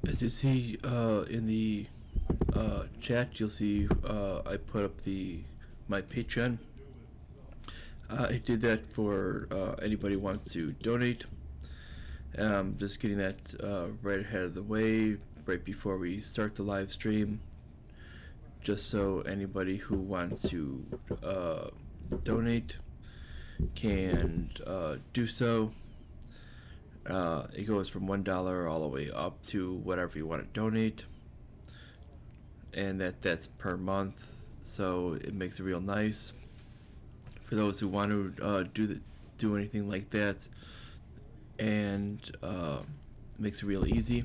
As you see in the chat, you'll see I put up my Patreon. I did that for anybody who wants to donate. Just getting that right ahead of the way, right before we start the live stream, just so anybody who wants to donate can do so. It goes from $1 all the way up to whatever you want to donate, and that's per month, so it makes it real nice for those who want to do anything like that, and makes it real easy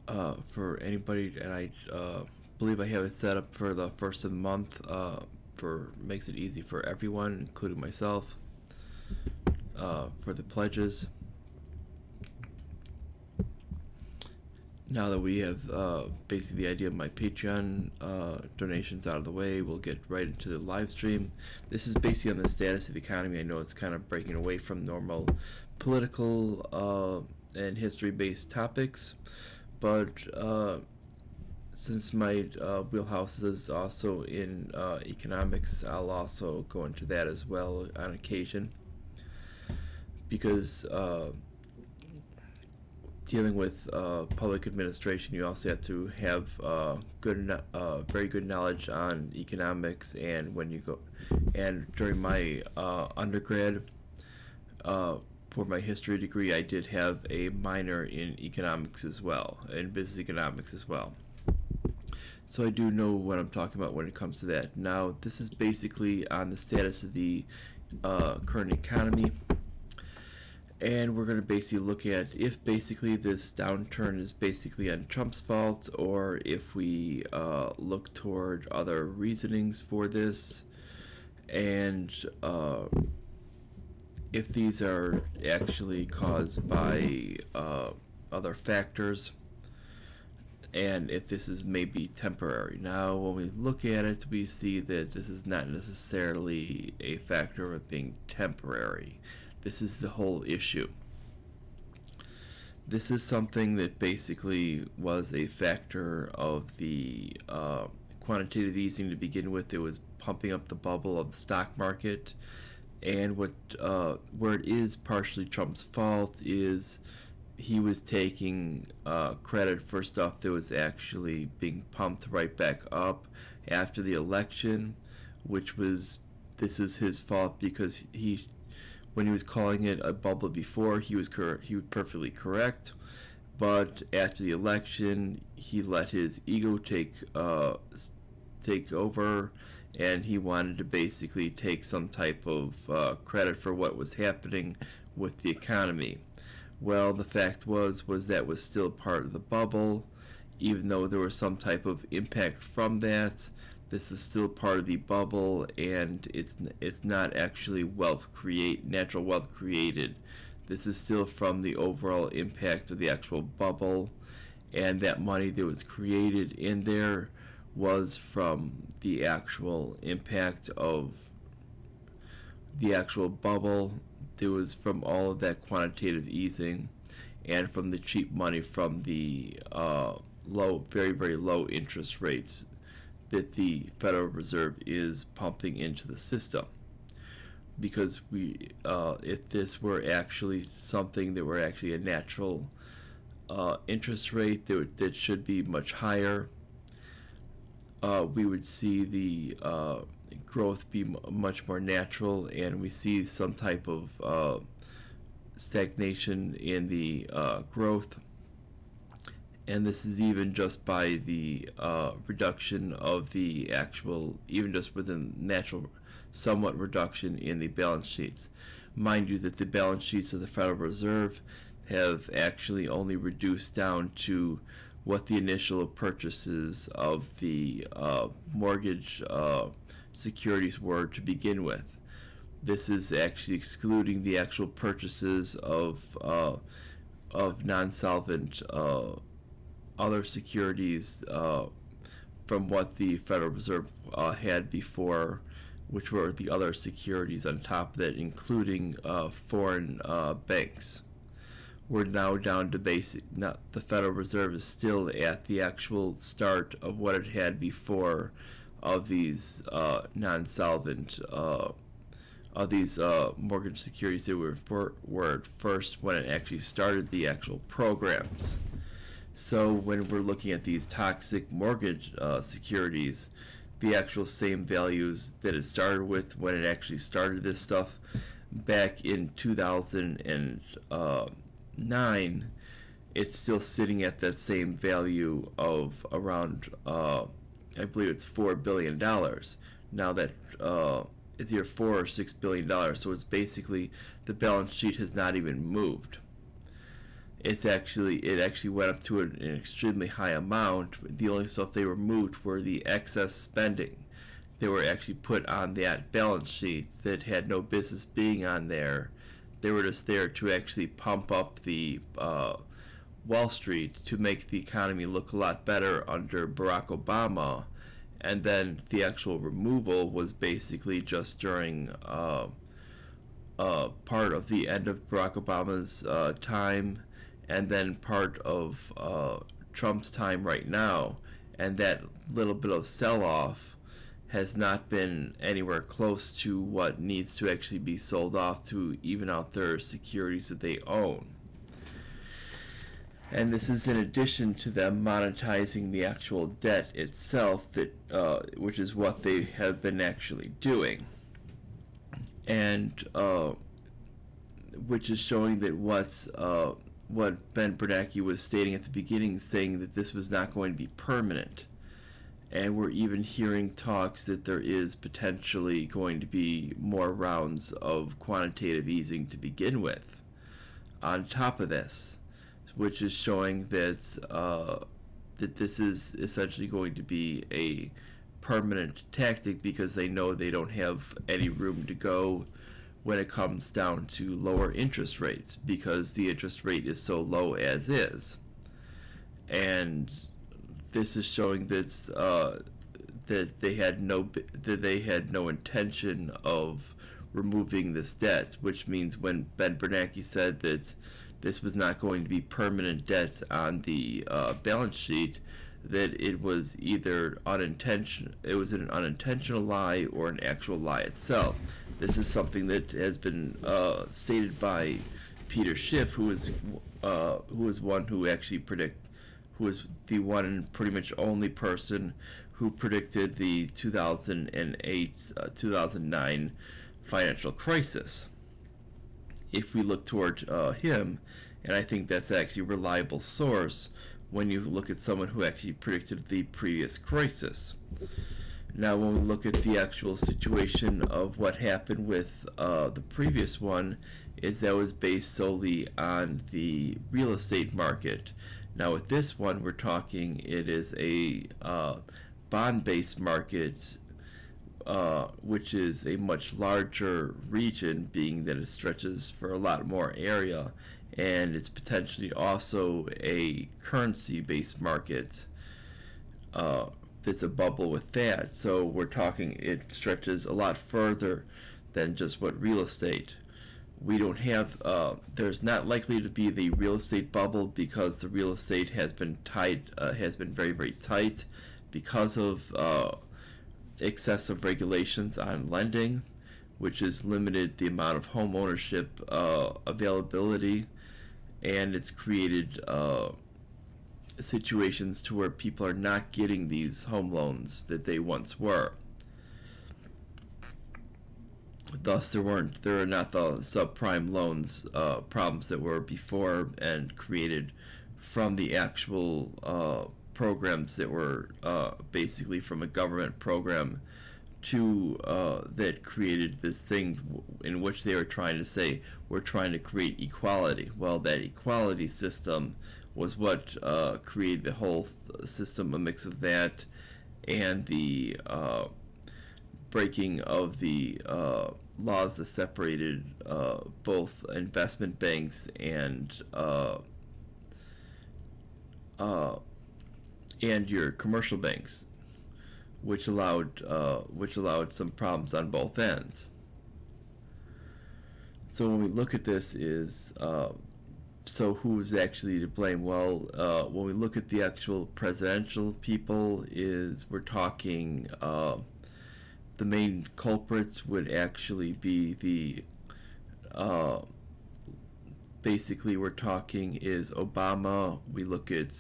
for anybody. And I believe I have it set up for the first of the month, makes it easy for everyone, including myself, for the pledges. Now that we have basically the idea of my Patreon donations out of the way, we'll get right into the live stream. This is basically on the status of the economy. I know it's kind of breaking away from normal political and history-based topics, but since my wheelhouse is also in economics, I'll also go into that as well on occasion, because dealing with public administration, you also have to have very good knowledge on economics. And during my undergrad, for my history degree, I did have a minor in economics as well, in business economics as well. So I do know what I'm talking about when it comes to that. Now, this is basically on the status of the current economy. And we're going to basically look at if basically this downturn is basically on Trump's fault, or if we look toward other reasonings for this, and if these are actually caused by other factors, and if this is maybe temporary. Now, when we look at it, we see that this is not necessarily a factor of being temporary. This is the whole issue. This is something that basically was a factor of the quantitative easing to begin with. It was pumping up the bubble of the stock market, and where it is partially Trump's fault is he was taking credit for stuff that was actually being pumped right back up after the election, this is his fault, because when he was calling it a bubble before, he was perfectly correct, but after the election, he let his ego take over, and he wanted to basically take some type of credit for what was happening with the economy. Well, the fact was that was still part of the bubble, even though there was some type of impact from that. This is still part of the bubble, and it's not actually natural wealth created. This is still from the overall impact of the actual bubble, and that money that was created in there was from the actual impact of the actual bubble. It was from all of that quantitative easing, and from the cheap money from the very, very low interest rates that the Federal Reserve is pumping into the system. Because if this were actually something that were actually a natural interest rate that should be much higher, we would see the growth be much more natural, and we see some type of stagnation in the growth. And this is even just by the reduction of the even just within natural, somewhat reduction in the balance sheets. Mind you that the balance sheets of the Federal Reserve have actually only reduced down to what the initial purchases of the mortgage securities were to begin with. This is actually excluding the actual purchases of non-solvent other securities from what the Federal Reserve had before, which were the other securities on top of that, including foreign banks. we're now down to basic. Not the Federal Reserve is still at the actual start of what it had before of these non-solvent of these mortgage securities that were at first when it actually started the actual programs. So when we're looking at these toxic mortgage securities, the actual same values that it started with when it actually started this stuff back in 2009, it's still sitting at that same value of around, I believe it's $4 billion. Now that it's either $4 or $6 billion, so it's basically the balance sheet has not even moved. It actually went up to an extremely high amount. The only stuff they removed were the excess spending. They were actually put on that balance sheet that had no business being on there. They were just there to actually pump up the Wall Street to make the economy look a lot better under Barack Obama. And then the actual removal was basically just during part of the end of Barack Obama's time, and then part of Trump's time right now. And that little bit of sell-off has not been anywhere close to what needs to actually be sold off to even out their securities that they own. And this is in addition to them monetizing the actual debt itself, that which is what they have been actually doing, and which is showing that what Ben Bernanke was stating at the beginning, saying that this was not going to be permanent. And we're even hearing talks that there is potentially going to be more rounds of quantitative easing to begin with on top of this, which is showing that that this is essentially going to be a permanent tactic, because they know they don't have any room to go when it comes down to lower interest rates, because the interest rate is so low as is. And this is showing that they had no intention of removing this debt, which means when Ben Bernanke said that this was not going to be permanent debt on the balance sheet, that it was either it was an unintentional lie or an actual lie itself. This is something that has been stated by Peter Schiff, who was one who actually who was the one and pretty much only person who predicted the 2008-2009 financial crisis. If we look toward him, and I think that's actually a reliable source when you look at someone who actually predicted the previous crisis. Now, when we look at the actual situation of what happened with the previous one, is that was based solely on the real estate market. Now, with this one, we're talking it is a bond-based market, which is a much larger region, being that it stretches for a lot more area, and it's potentially also a currency-based market. That's a bubble with that. So we're talking it stretches a lot further than just what real estate. We don't have, there's not likely to be the real estate bubble, because the real estate has been tight, has been very, very tight because of excessive regulations on lending, which has limited the amount of home ownership availability, and it's created situations to where people are not getting these home loans that they once were. Thus, there are not the subprime loans problems that were before, and created from the actual programs that were basically from a government program to that created this thing in which they were trying to say, we're trying to create equality. Well, that equality system was what created the whole system, a mix of that and the breaking of the laws that separated both investment banks and your commercial banks, which allowed some problems on both ends. So when we look at this, is So who's actually to blame? Well, when we look at the actual presidential people, we're talking the main culprits would actually be the basically we're talking is Obama. We look at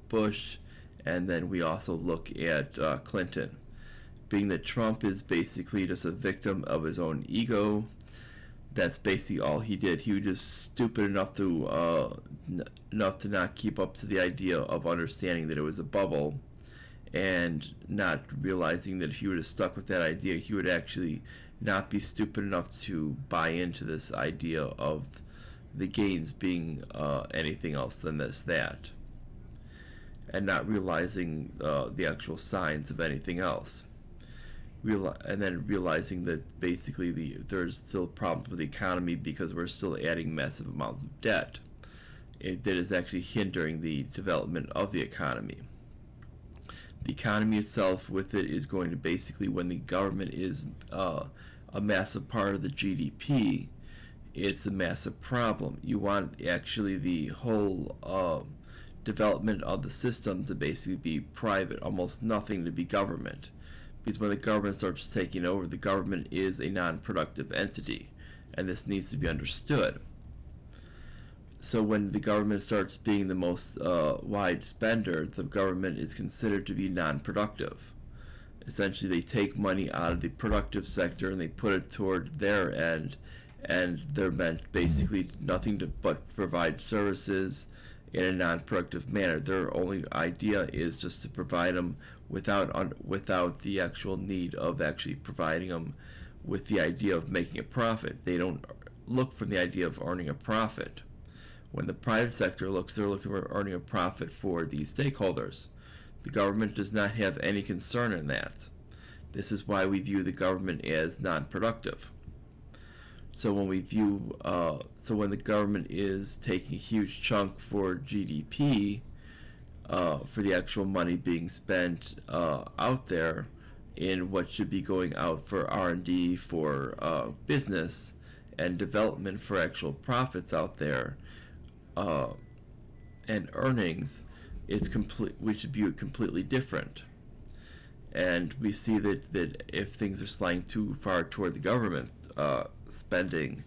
Bush, and then we also look at Clinton. Being that Trump is basically just a victim of his own ego. That's basically all he did. He was just stupid enough to not keep up to the idea of understanding that it was a bubble, and not realizing that if he would have stuck with that idea, he would actually not be stupid enough to buy into this idea of the gains being anything else than that, and not realizing the actual signs of anything else. And then realizing that basically there's still problems with the economy because we're still adding massive amounts of debt that is actually hindering the development of the economy. The economy itself with it is going to basically, when the government is a massive part of the GDP, it's a massive problem. You want actually the whole development of the system to basically be private, almost nothing to be government. Because when the government starts taking over, the government is a non-productive entity, and this needs to be understood. So when the government starts being the most wide spender, the government is considered to be non-productive. Essentially, they take money out of the productive sector and they put it toward their end, and they're meant basically nothing but provide services in a non-productive manner. Their only idea is just to provide them without the actual need of actually providing them with the idea of making a profit. They don't look for the idea of earning a profit. When the private sector looks, they're looking for earning a profit for the stakeholders. The government does not have any concern in that. This is why we view the government as non-productive. So when we view, when the government is taking a huge chunk for GDP, for the actual money being spent out there in what should be going out for R&D, for business and development, for actual profits out there, and earnings, we should view it completely different. And we see that if things are sliding too far toward the government spending,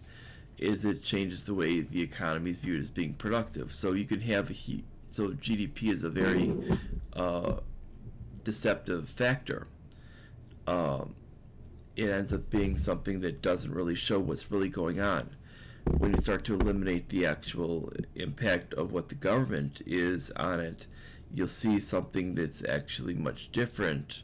it changes the way the economy is viewed as being productive. So you can have so GDP is a very deceptive factor. It ends up being something that doesn't really show what's really going on. When you start to eliminate the actual impact of what the government is on it, you'll see something that's actually much different,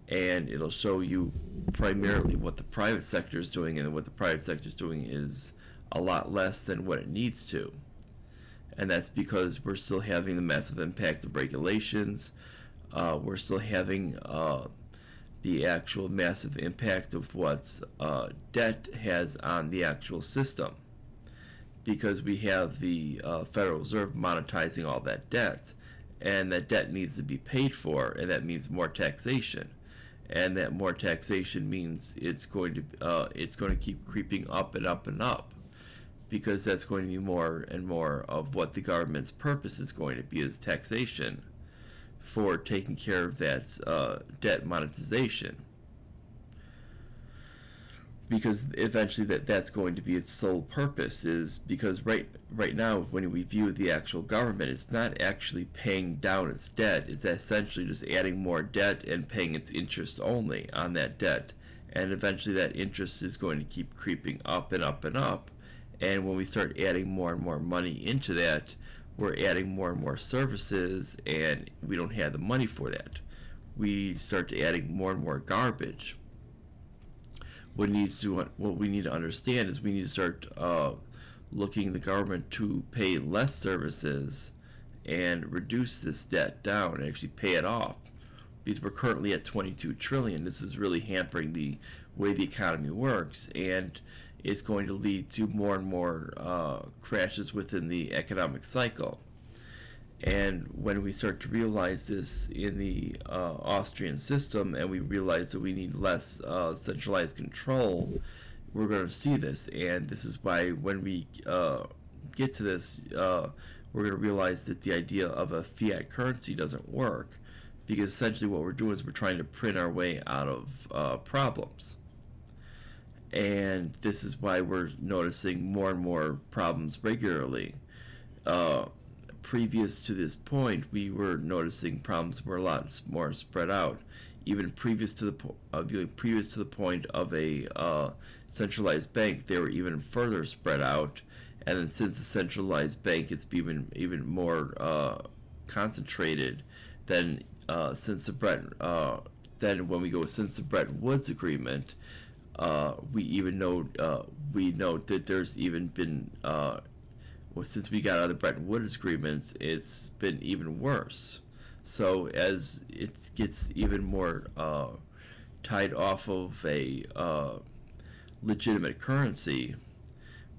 and it'll show you primarily what the private sector is doing, and what the private sector is doing is a lot less than what it needs to. And that's because we're still having the massive impact of regulations. We're still having the actual massive impact of what debt has on the actual system, because we have the Federal Reserve monetizing all that debt, and that debt needs to be paid for, and that means more taxation, and that more taxation means it's going to keep creeping up and up and up, because that's going to be more and more of what the government's purpose is going to be, is taxation for taking care of that debt monetization. Because eventually that's going to be its sole purpose, is because right now when we view the actual government, it's not actually paying down its debt. It's essentially just adding more debt and paying its interest only on that debt, and eventually that interest is going to keep creeping up and up and up. And when we start adding more and more money into that, we're adding more and more services, and we don't have the money for that. We start adding more and more garbage. What we need to understand is we need to start looking the government to pay less services and reduce this debt down and actually pay it off, because we're currently at 22 trillion. This is really hampering the way the economy works, and it's going to lead to more and more crashes within the economic cycle. And when we start to realize this in the Austrian system, and we realize that we need less centralized control, we're going to see this, and this is why when we get to this, we're going to realize that the idea of a fiat currency doesn't work, because essentially what we're doing is we're trying to print our way out of problems. And this is why we're noticing more and more problems regularly. Previous to this point, we were noticing problems were a lot more spread out. Even previous to the point of a centralized bank, they were even further spread out. And then since the centralized bank, it's even more concentrated than since the Bretton. Then when we go since the Bretton Woods Agreement, we note that there's even been since we got out of the Bretton Woods agreements, it's been even worse. So as it gets even more tied off of a legitimate currency,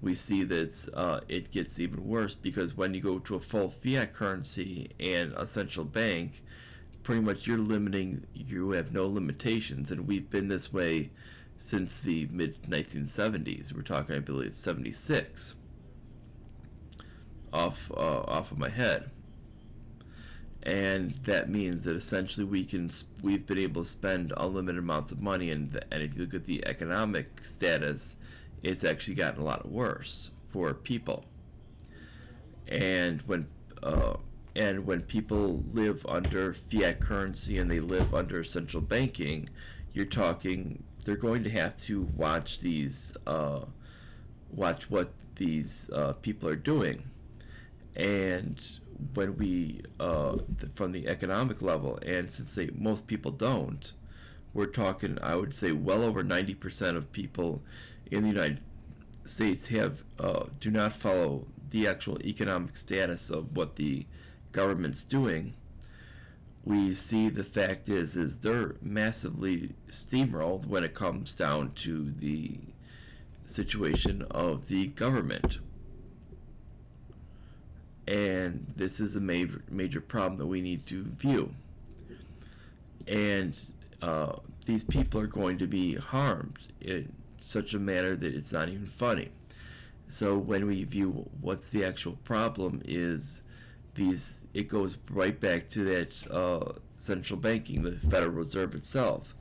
we see that it gets even worse, because when you go to a full fiat currency and a central bank, pretty much you have no limitations, and we've been this way since the mid-1970s. We're talking, I believe, 76 off of my head. And that means that essentially we've been able to spend unlimited amounts of money, and if you look at the economic status, it's actually gotten a lot worse for people. And when people live under fiat currency and they live under central banking, you're talking they're going to have to watch what these people are doing. And when we from the economic level, and since most people don't, we're talking, I would say, well over 90% of people in the United States do not follow the actual economic status of what the government's doing. We see the fact is they're massively steamrolled when it comes down to the situation of the government. And this is a major problem that we need to view. And these people are going to be harmed in such a manner that it's not even funny. So when we view what's the actual problem is it goes right back to that central banking, the Federal Reserve itself.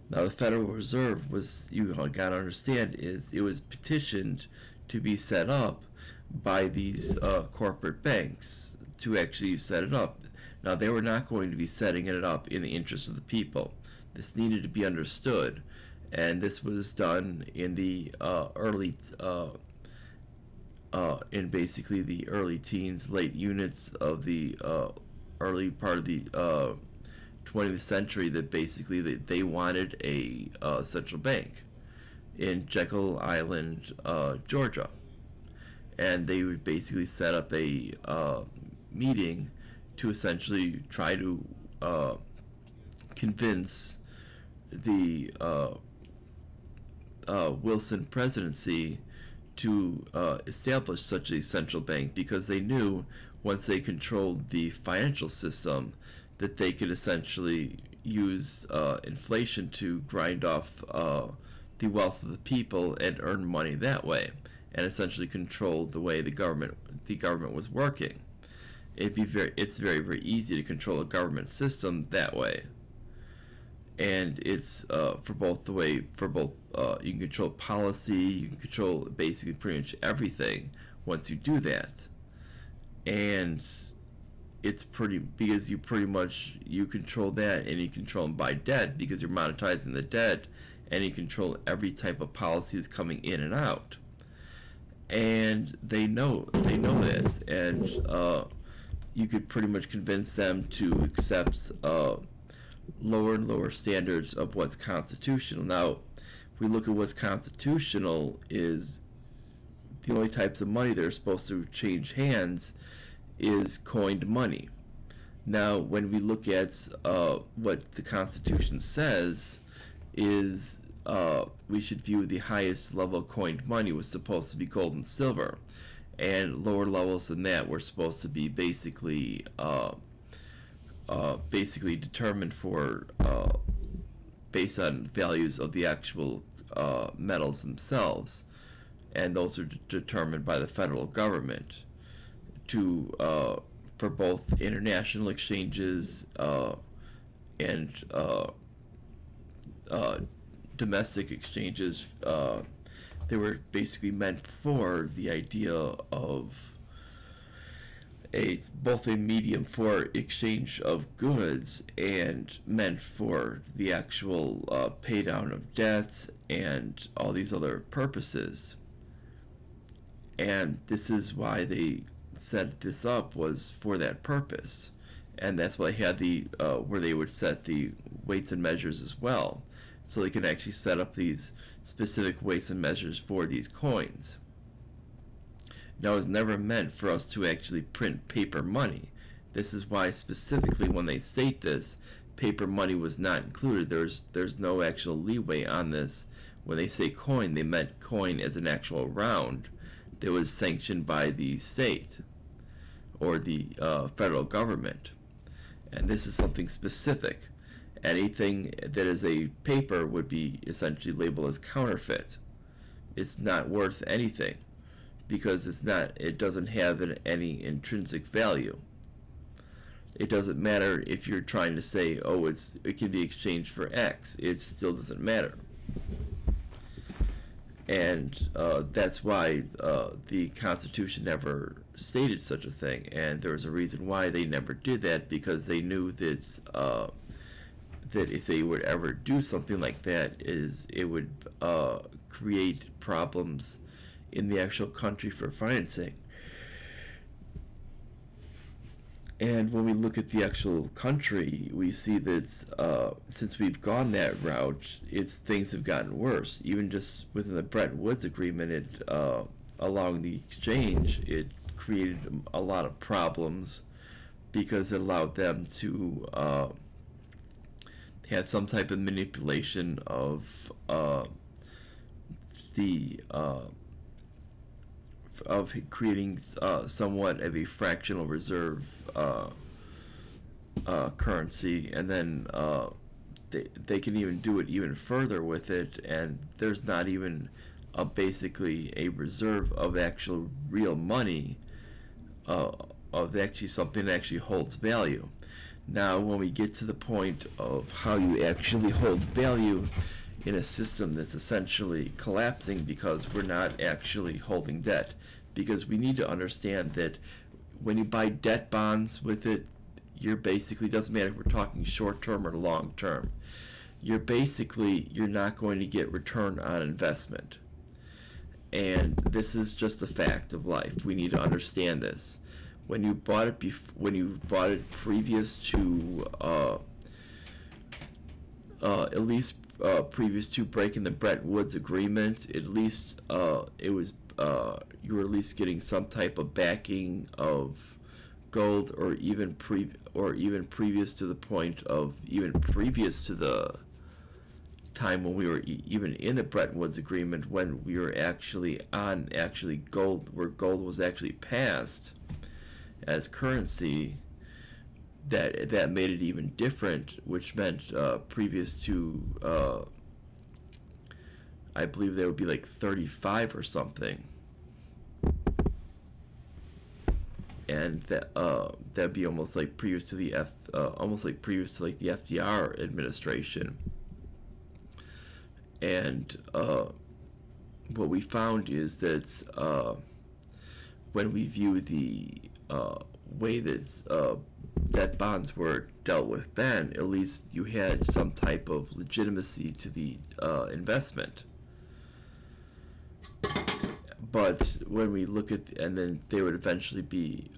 Now the Federal Reserve you gotta understand, it was petitioned to be set up by these corporate banks to actually set it up. Now they were not going to be setting it up in the interest of the people. This needed to be understood, and this was done in the in basically the early teens, late units of the early part of the 20th century, that basically they wanted a central bank in Jekyll Island, Georgia. And they would basically set up a meeting to essentially try to convince the Wilson presidency to establish such a central bank, because they knew once they controlled the financial system that they could essentially use inflation to grind off the wealth of the people and earn money that way, and essentially control the way the government was working. It's very, very easy to control a government system that way, and it's for both you can control policy, you can control basically pretty much everything once you do that. And it's because you control that, and you control them by debt, because you're monetizing the debt, and you control every type of policy that's coming in and out. And they know this, and you could pretty much convince them to accept lower and lower standards of what's constitutional. Now, if we look at what's constitutional, is the only types of money that are supposed to change hands is coined money. Now, when we look at what the Constitution says, is we should view the highest level of coined money was supposed to be gold and silver, and lower levels than that were supposed to be basically determined for based on values of the actual metals themselves, and those are determined by the federal government to for both international exchanges and domestic exchanges. They were basically meant for the idea of both a medium for exchange of goods and meant for the actual pay down of debts and all these other purposes. And this is why they set this up, was for that purpose. And that's why they had the where they would set the weights and measures as well, so they can actually set up these specific weights and measures for these coins. Now, it was never meant for us to actually print paper money. This is why specifically when they state this, paper money was not included. There's no actual leeway on this. When they say coin, they meant coin as an actual round that was sanctioned by the state or the federal government. And this is something specific. Anything that is a paper would be essentially labeled as counterfeit. It's not worth anything because it doesn't have any intrinsic value. It doesn't matter if you're trying to say, oh, it can be exchanged for X. It still doesn't matter. And that's why the Constitution never stated such a thing. And there was a reason why they never did that, because they knew that that if they would ever do something like that, it would create problems in the actual country for financing. And when we look at the actual country, we see that since we've gone that route, things have gotten worse. Even just within the Bretton Woods Agreement, allowing the exchange, it created a lot of problems because it allowed them to have some type of manipulation of creating somewhat of a fractional reserve currency, and then they can even do it even further with it, and there's not even basically a reserve of actual real money, of actually something that actually holds value. Now, when we get to the point of how you actually hold value in a system that's essentially collapsing because we're not actually holding debt, because we need to understand that when you buy debt bonds with it, you're basically, doesn't matter if we're talking short term or long term, you're not going to get return on investment. And this is just a fact of life. We need to understand this. When you bought it previous to at least previous to breaking the Bretton Woods Agreement, at least you were at least getting some type of backing of gold, or even previous to the point of previous to the time when we were even in the Bretton Woods Agreement, when we were actually on gold, where gold was actually passed as currency. That made it even different, which meant previous to I believe there would be like 35 or something, and that'd be almost like previous to the the FDR administration. And what we found is that when we view the way that debt bonds were dealt with then, at least you had some type of legitimacy to the investment. But when we look at, and then they would eventually be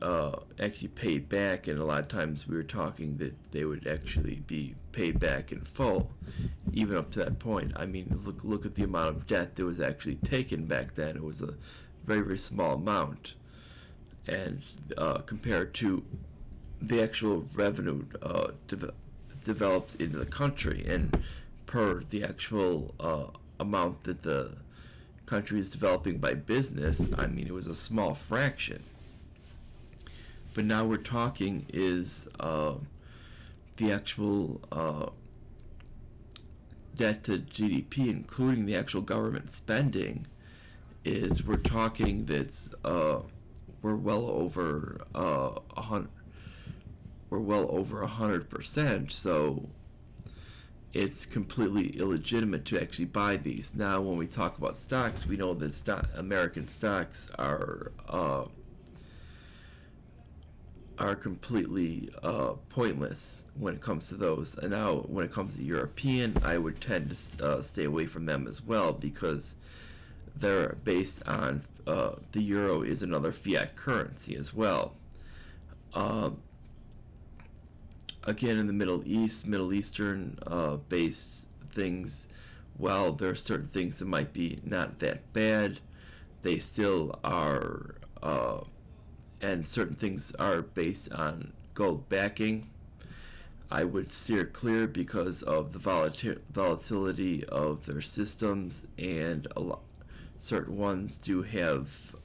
actually paid back, and a lot of times we were talking that they would actually be paid back in full, even up to that point. I mean, look at the amount of debt that was actually taken back then. It was a very, very small amount, and compared to the actual revenue developed into the country, and per the actual amount that the country is developing by business, I mean, it was a small fraction. But now we're talking is the actual debt to GDP, including the actual government spending, is we're talking that's we're well over 100. We're well over 100%. So it's completely illegitimate to actually buy these. Now, when we talk about stocks, we know that American stocks are completely pointless when it comes to those. And now, when it comes to European, I would tend to stay away from them as well, because they're based on the euro is another fiat currency as well. Again, in the Middle Eastern based things, while there are certain things that might be not that bad, they still are, and certain things are based on gold backing. I would steer clear because of the volatility of their systems, and certain ones do have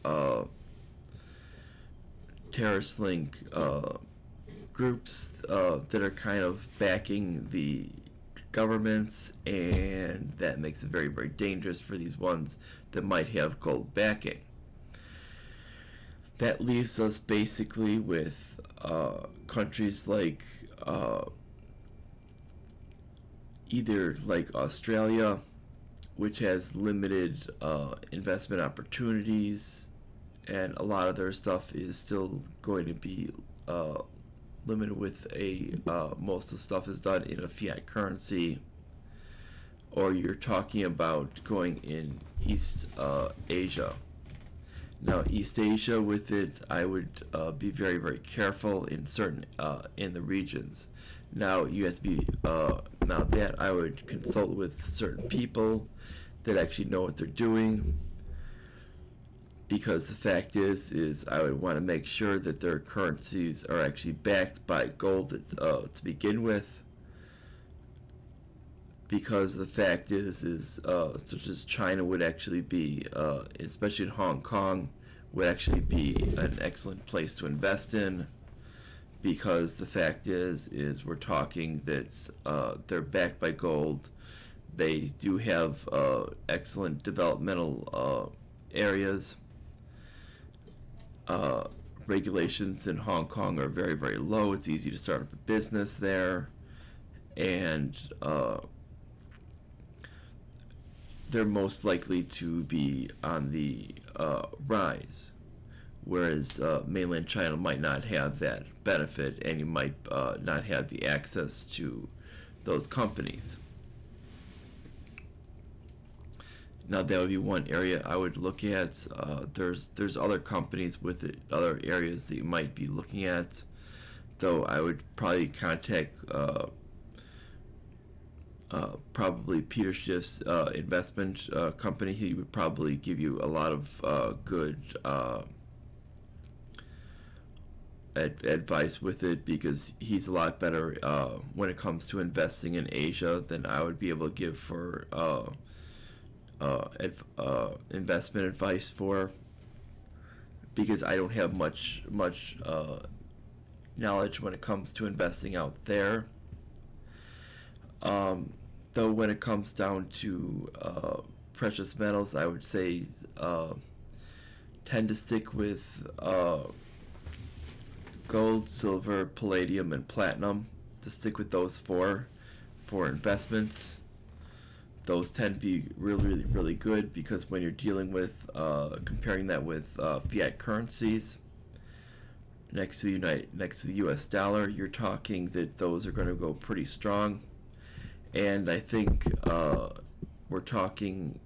terrorist link groups that are kind of backing the governments, and that makes it very, very dangerous for these ones that might have gold backing. That leaves us basically with countries like either like Australia, which has limited investment opportunities, and a lot of their stuff is still going to be limited with most of the stuff is done in a fiat currency. Or you're talking about going in East Asia. Now, East Asia, with it, I would be very, very careful in certain in the regions. Now, you have to be now that I would consult with certain people that actually know what they're doing, because the fact is I would want to make sure that their currencies are actually backed by gold to begin with, because the fact is such as China would actually be, especially in Hong Kong, would actually be an excellent place to invest in, because the fact is we're talking that they're backed by gold. They do have excellent developmental areas. Regulations in Hong Kong are very, very low. It's easy to start up a business there, and they're most likely to be on the rise, whereas mainland China might not have that benefit, and you might not have the access to those companies. Now, that would be one area I would look at. There's other companies with it, other areas that you might be looking at, though I would probably contact probably Peter Schiff's investment company. He would probably give you a lot of good advice with it, because he's a lot better when it comes to investing in Asia than I would be able to give for investment advice for, because I don't have much knowledge when it comes to investing out there. Though when it comes down to precious metals, I would say tend to stick with gold, silver, palladium, and platinum, to stick with those four for investments. Those tend to be really, really, really good, because when you're dealing with comparing that with fiat currencies next to the U.S. dollar, you're talking that those are going to go pretty strong. And I think we're talking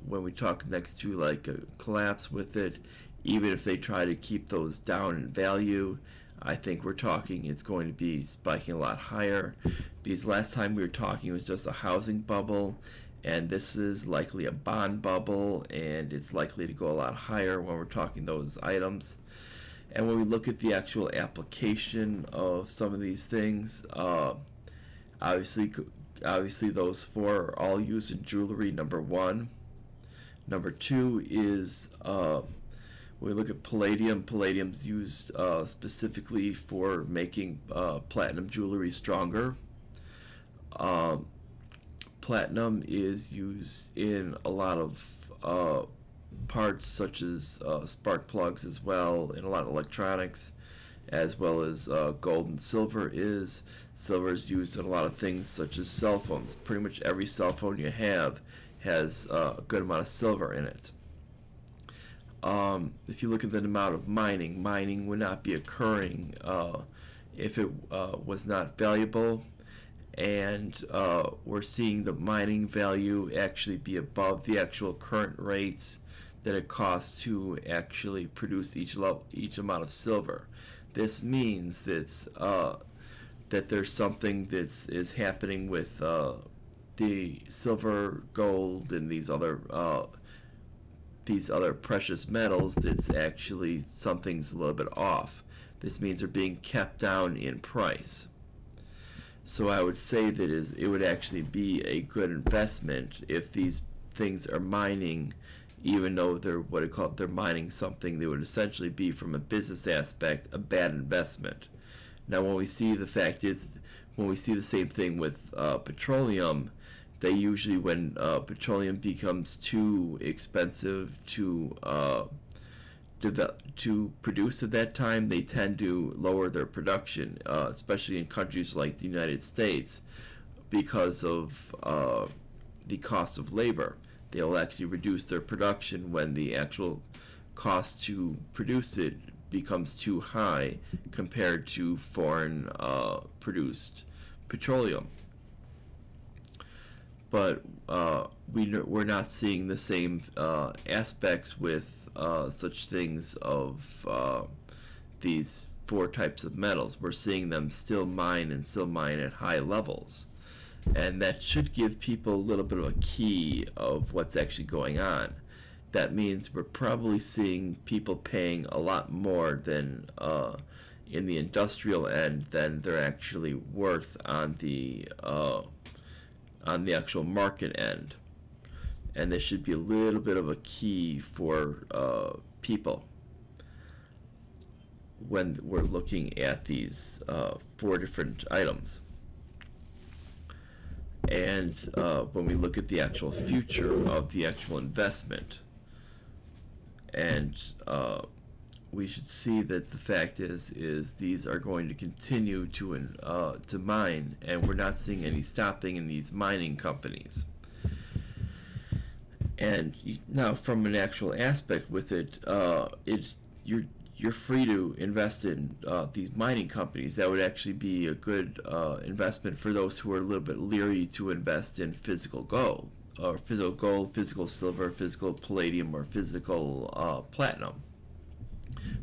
when we talk next to like a collapse with it, even if they try to keep those down in value, I think we're talking it's going to be spiking a lot higher, because last time we were talking it was just a housing bubble, and this is likely a bond bubble, and it's likely to go a lot higher when we're talking those items. And when we look at the actual application of some of these things, obviously those four are all used in jewelry, number one. Number two is when we look at palladium, palladium's used specifically for making platinum jewelry stronger. platinum is used in a lot of parts such as spark plugs as well, in a lot of electronics, as well as gold and silver is. Silver is used in a lot of things such as cell phones. Pretty much every cell phone you have has a good amount of silver in it. If you look at the amount of mining would not be occurring if it was not valuable, and we're seeing the mining value actually be above the actual current rates that it costs to actually produce each amount of silver. This means that there's something that is happening with the silver, gold, and these other precious metals. That's actually something's a little bit off. This means they're being kept down in price. So I would say that it would actually be a good investment if these things are mining, even though they're mining something that would essentially be, from a business aspect, a bad investment. Now, when we see the same thing with petroleum, they usually, when petroleum becomes too expensive to produce at that time, they tend to lower their production, especially in countries like the United States, because of the cost of labor. They'll actually reduce their production when the actual cost to produce it becomes too high compared to foreign produced petroleum. But we're not seeing the same aspects with such things of these four types of metals. We're seeing them still mine at high levels, and that should give people a little bit of a key of what's actually going on. That means we're probably seeing people paying a lot more than in the industrial end than they're actually worth on the actual market end. And this should be a little bit of a key for people when we're looking at these four different items. And when we look at the actual future of the actual investment, and we should see that the fact is these are going to continue to mine, and we're not seeing any stopping in these mining companies. And now, from an actual aspect with it, you're free to invest in these mining companies. That would actually be a good investment for those who are a little bit leery to invest in physical gold, physical silver, physical palladium, or physical platinum.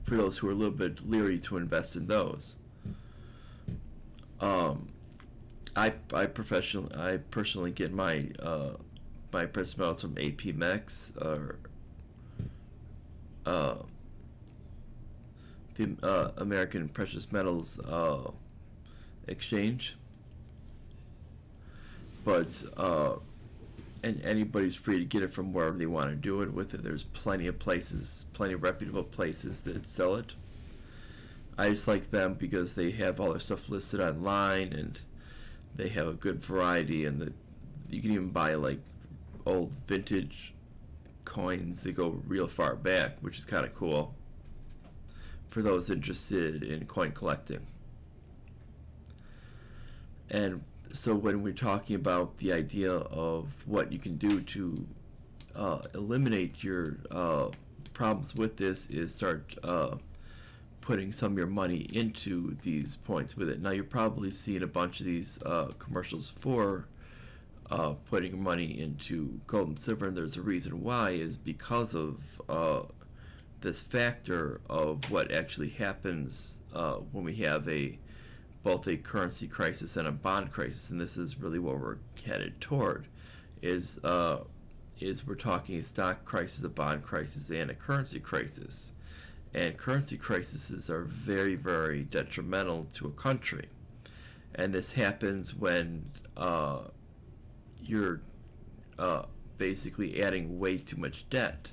For those who are a little bit leery to invest in those, I personally get my precious metals from APMEX, or the American Precious Metals Exchange. But and anybody's free to get it from wherever they want to do it with it. There's plenty of reputable places that sell it. I just like them because they have all their stuff listed online, and they have a good variety, and you can even buy like old vintage coins that go real far back, which is kind of cool for those interested in coin collecting. And so when we're talking about the idea of what you can do to eliminate your problems with this, is start putting some of your money into these points with it. Now, you're probably seeing a bunch of these commercials for putting money into gold and silver, and there's a reason why, is because of this factor of what actually happens when we have both a currency crisis and a bond crisis. And this is really what we're headed toward, is we're talking a stock crisis, a bond crisis, and a currency crisis. And currency crises are very, very detrimental to a country. And this happens when you're basically adding way too much debt.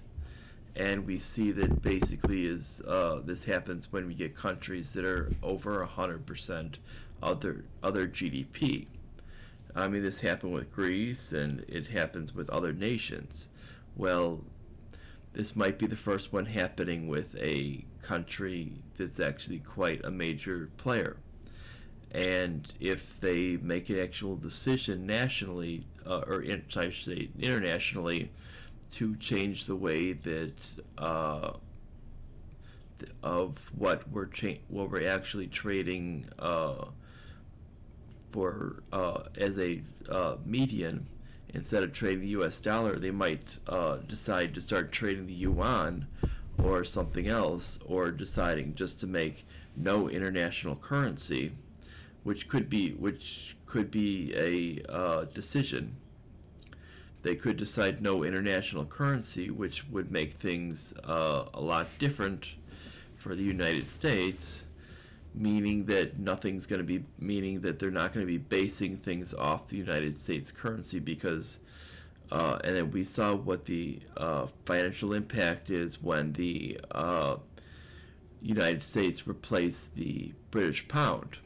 And we see that basically this happens when we get countries that are over 100% of their GDP. I mean, this happened with Greece, and it happens with other nations. Well, this might be the first one happening with a country that's actually quite a major player. And if they make an actual decision nationally, I should say internationally, to change the way that of what we're actually trading for as a median, instead of trading the U.S. dollar, they might decide to start trading the yuan or something else, or deciding just to make no international currency, which could be a decision. They could decide no international currency, which would make things a lot different for the United States, meaning that they're not going to be basing things off the United States currency, because and then we saw what the financial impact is when the United States replaced the British pound.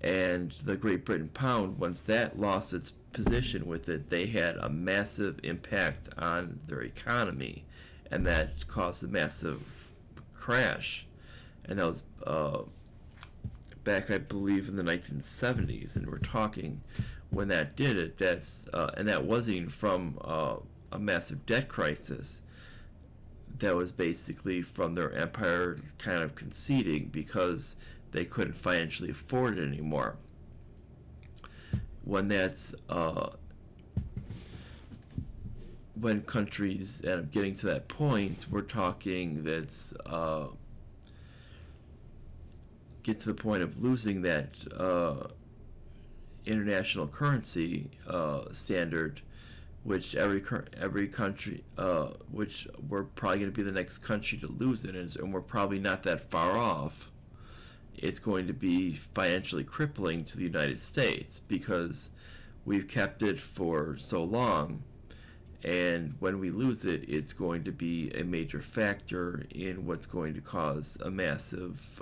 And the Great Britain pound, once that lost its position with it, they had a massive impact on their economy, and that caused a massive crash. And that was back, I believe, in the 1970s, and we're talking when that did it. And that wasn't even from a massive debt crisis. That was basically from their empire kind of conceding because they couldn't financially afford it anymore. When countries end up getting to that point, we're talking that's get to the point of losing that international currency standard, which every country, which we're probably going to be the next country to lose it, and we're probably not that far off. It's going to be financially crippling to the United States because we've kept it for so long, and when we lose it, it's going to be a major factor in what's going to cause a massive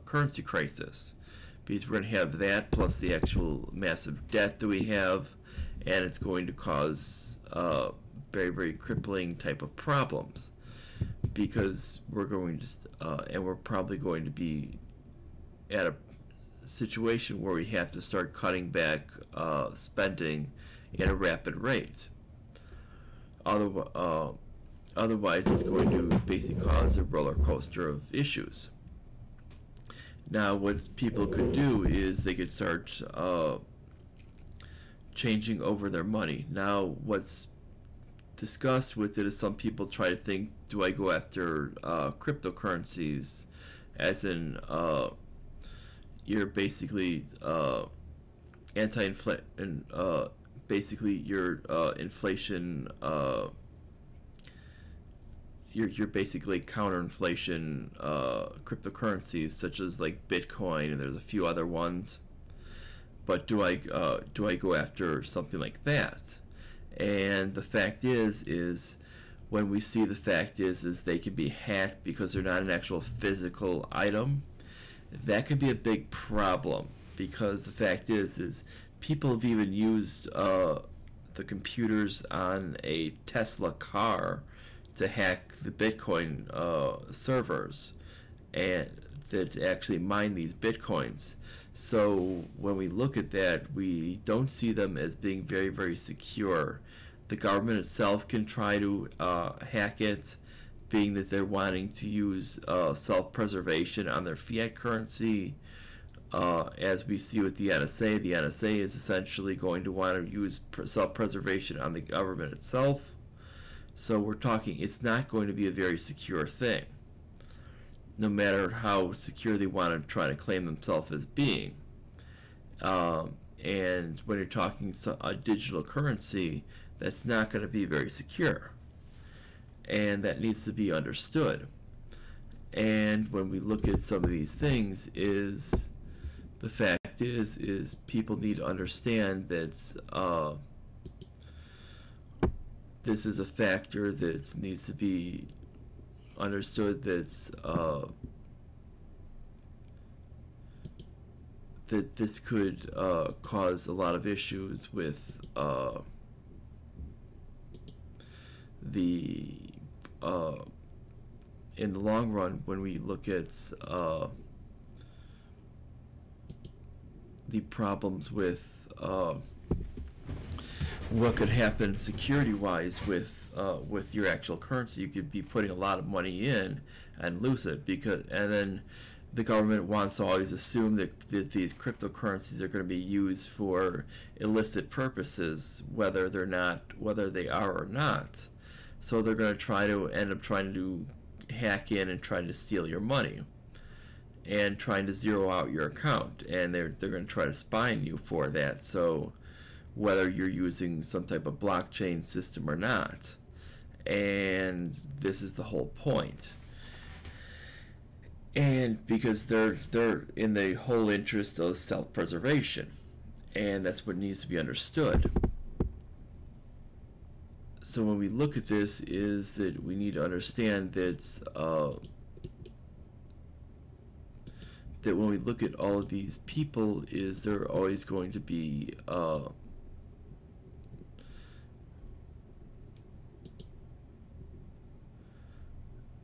currency crisis, because we're going to have that plus the actual massive debt that we have, and it's going to cause very, very crippling type of problems, because we're going to and we're probably going to be at a situation where we have to start cutting back spending at a rapid rate. Otherwise, it's going to basically cause a roller coaster of issues. Now, what people could do is they could start changing over their money. Now, what's discussed with it is some people try to think, do I go after cryptocurrencies, as in you're basically anti-inflation, basically your inflation, you're basically counter-inflation cryptocurrencies such as like Bitcoin, and there's a few other ones. But do I go after something like that? And the fact is when we see the fact is they can be hacked because they're not an actual physical item. That could be a big problem, because the fact is people have even used the computers on a Tesla car to hack the Bitcoin servers, and that actually mine these Bitcoins. So when we look at that, we don't see them as being very, very secure. The government itself can try to hack it, being that they're wanting to use self-preservation on their fiat currency. As we see with the NSA is essentially going to want to use self-preservation on the government itself. So we're talking, it's not going to be a very secure thing, no matter how secure they want to try to claim themselves as being. And when you're talking a digital currency, that's not going to be very secure. And that needs to be understood. And when we look at some of these things, is the fact is people need to understand that this is a factor that needs to be understood. That's that this could cause a lot of issues with the in the long run when we look at the problems with what could happen security-wise with your actual currency. You could be putting a lot of money in and lose it, and then the government wants to always assume that these cryptocurrencies are going to be used for illicit purposes, whether they are or not. So they're going to end up trying to hack in and trying to steal your money and trying to zero out your account, and they're going to try to spy on you for that. So whether you're using some type of blockchain system or not, and this is the whole point. And because they're in the whole interest of self-preservation, and that's what needs to be understood. So when we look at this, is that we need to understand that that when we look at all of these people, is they're always going to be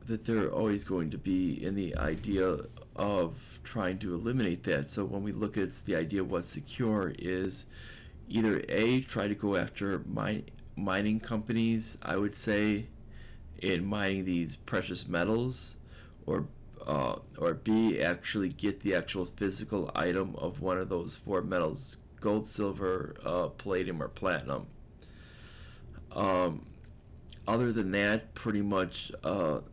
that they're always going to be in the idea of trying to eliminate that. So when we look at the idea of what's secure, is either A, try to go after mining companies, I would say, in mining these precious metals, or B, actually get the actual physical item of one of those four metals: gold, silver, palladium, or platinum. Other than that, pretty much,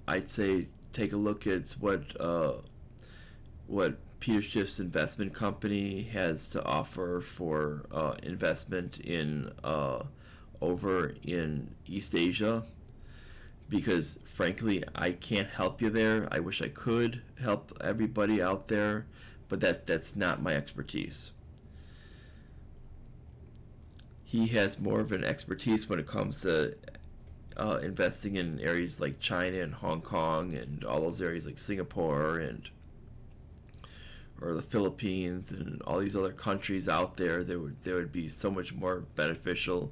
I'd say take a look at what Peter Schiff's investment company has to offer for investment in over in East Asia, because frankly, I can't help you there. I wish I could help everybody out there, but that's not my expertise. He has more of an expertise when it comes to investing in areas like China and Hong Kong and all those areas like Singapore or the Philippines and all these other countries out there. There would be so much more beneficial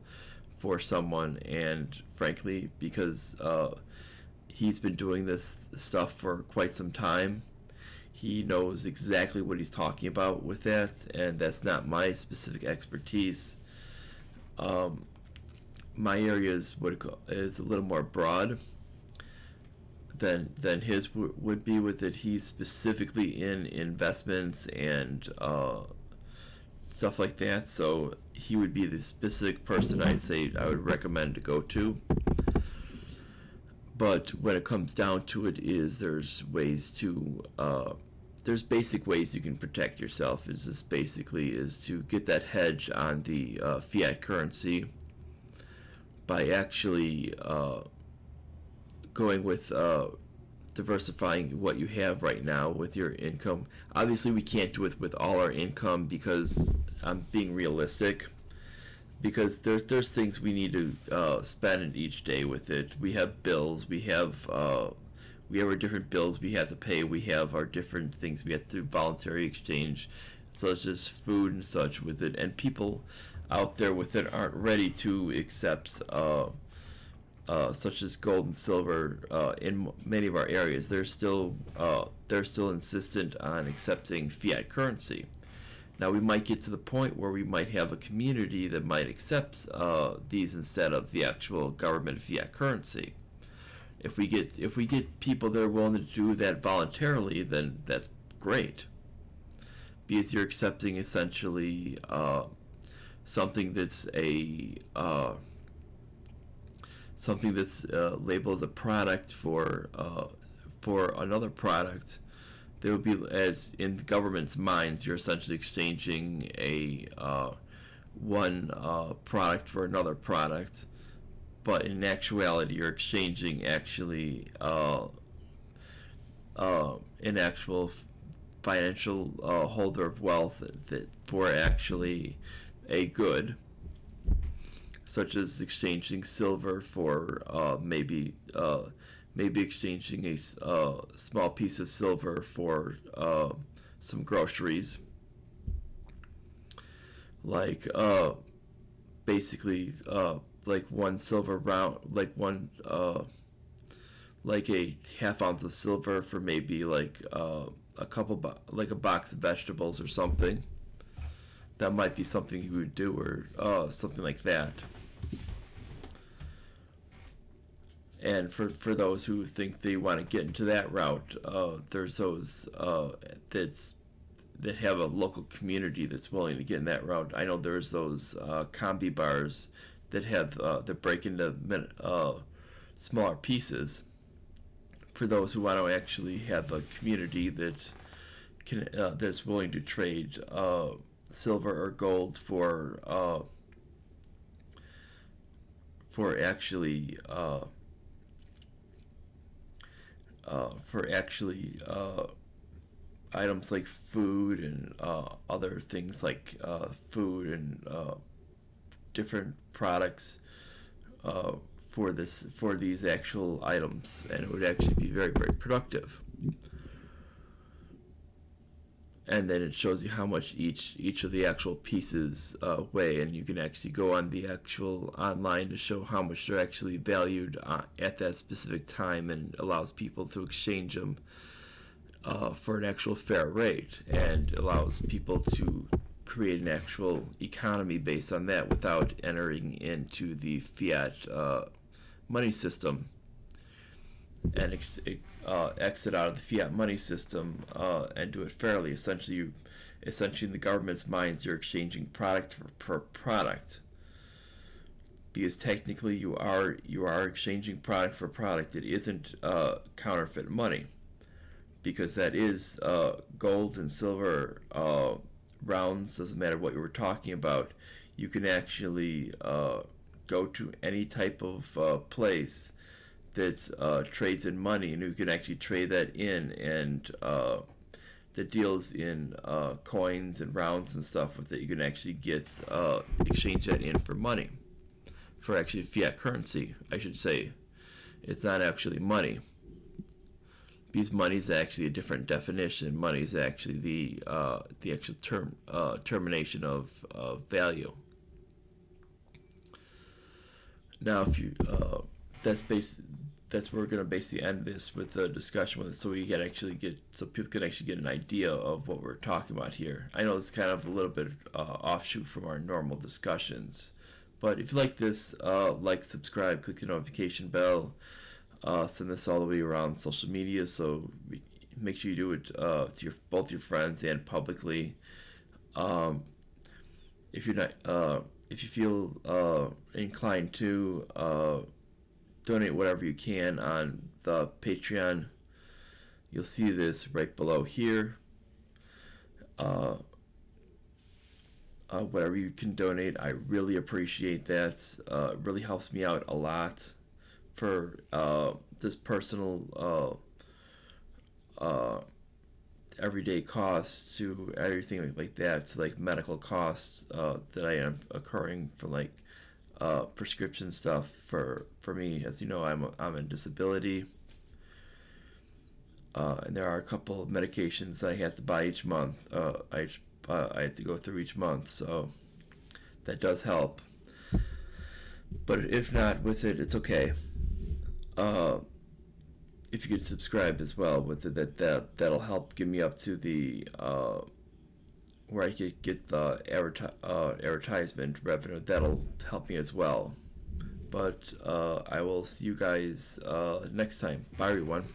for someone, and frankly, because he's been doing this stuff for quite some time, he knows exactly what he's talking about with that, and that's not my specific expertise. My area is a little more broad than his would be, with it. He's specifically in investments and stuff like that, so he would be the specific person I'd say I would recommend to go to. But when it comes down to it, is there's basic ways you can protect yourself. Is this basically is to get that hedge on the fiat currency by actually going with diversifying what you have right now with your income. Obviously, we can't do it with all our income, because I'm being realistic, because there's things we need to spend each day with it. We have bills, we have our different bills we have to pay, we have our different things we have to voluntary exchange, such as food and such with it, and people out there with it aren't ready to accept such as gold and silver in many of our areas. They're still insistent on accepting fiat currency. Now we might get to the point where we might have a community that might accept these instead of the actual government fiat currency. If we get people that are willing to do that voluntarily, then that's great, because you're accepting essentially something that's labeled as a product for another product. There would be, as in the government's minds, you're essentially exchanging one product for another product, but in actuality, you're exchanging actually an actual financial holder of wealth for actually a good, such as exchanging silver for maybe exchanging a small piece of silver for some groceries. like basically like one silver round, like one like a half ounce of silver for maybe like a couple like a box of vegetables or something. That might be something you would do, or something like that. And for those who think they want to get into that route, there's those that have a local community that's willing to get in that route. I know there's those combi bars that have that break into smaller pieces. For those who want to actually have a community that that's willing to trade silver or gold for actually items like food and other things like food and different products for these actual items, and it would actually be very, very productive. And then it shows you how much each of the actual pieces weigh, and you can actually go on the actual online to show how much they're actually valued at that specific time, and allows people to exchange them for an actual fair rate, and allows people to create an actual economy based on that without entering into the fiat money system and exit out of the fiat money system and do it fairly. Essentially, in the government's minds, you're exchanging product for product, because technically you are exchanging product for product. It isn't counterfeit money, because that is gold and silver rounds. Doesn't matter what you were talking about. You can actually go to any type of place that trades in money, and you can actually trade that in, and that deals in coins and rounds and stuff with it. You can actually get exchange that in for money, for actually fiat currency, I should say. It's not actually money, because money is actually a different definition. Money is actually the actual termination of value. Now, if you that's where we're going to basically end this with a discussion with it, so people can actually get an idea of what we're talking about here. I know it's kind of a little bit offshoot from our normal discussions, but if you like this, like, subscribe, click the notification bell, send this all the way around social media, so make sure you do it to both your friends and publicly. If you feel inclined to donate whatever you can on the Patreon, you'll see this right below here. Whatever you can donate, I really appreciate that. It really helps me out a lot for this personal everyday costs, to everything like that, to like medical costs that I am occurring from, like prescription stuff for me. As you know, I'm in disability, and there are a couple of medications that I have to buy each month. I have to go through each month, so that does help. But if not with it, it's okay. If you could subscribe as well with it, that'll help get me up to the where I could get the advertisement revenue. That'll help me as well. But I will see you guys next time. Bye, everyone.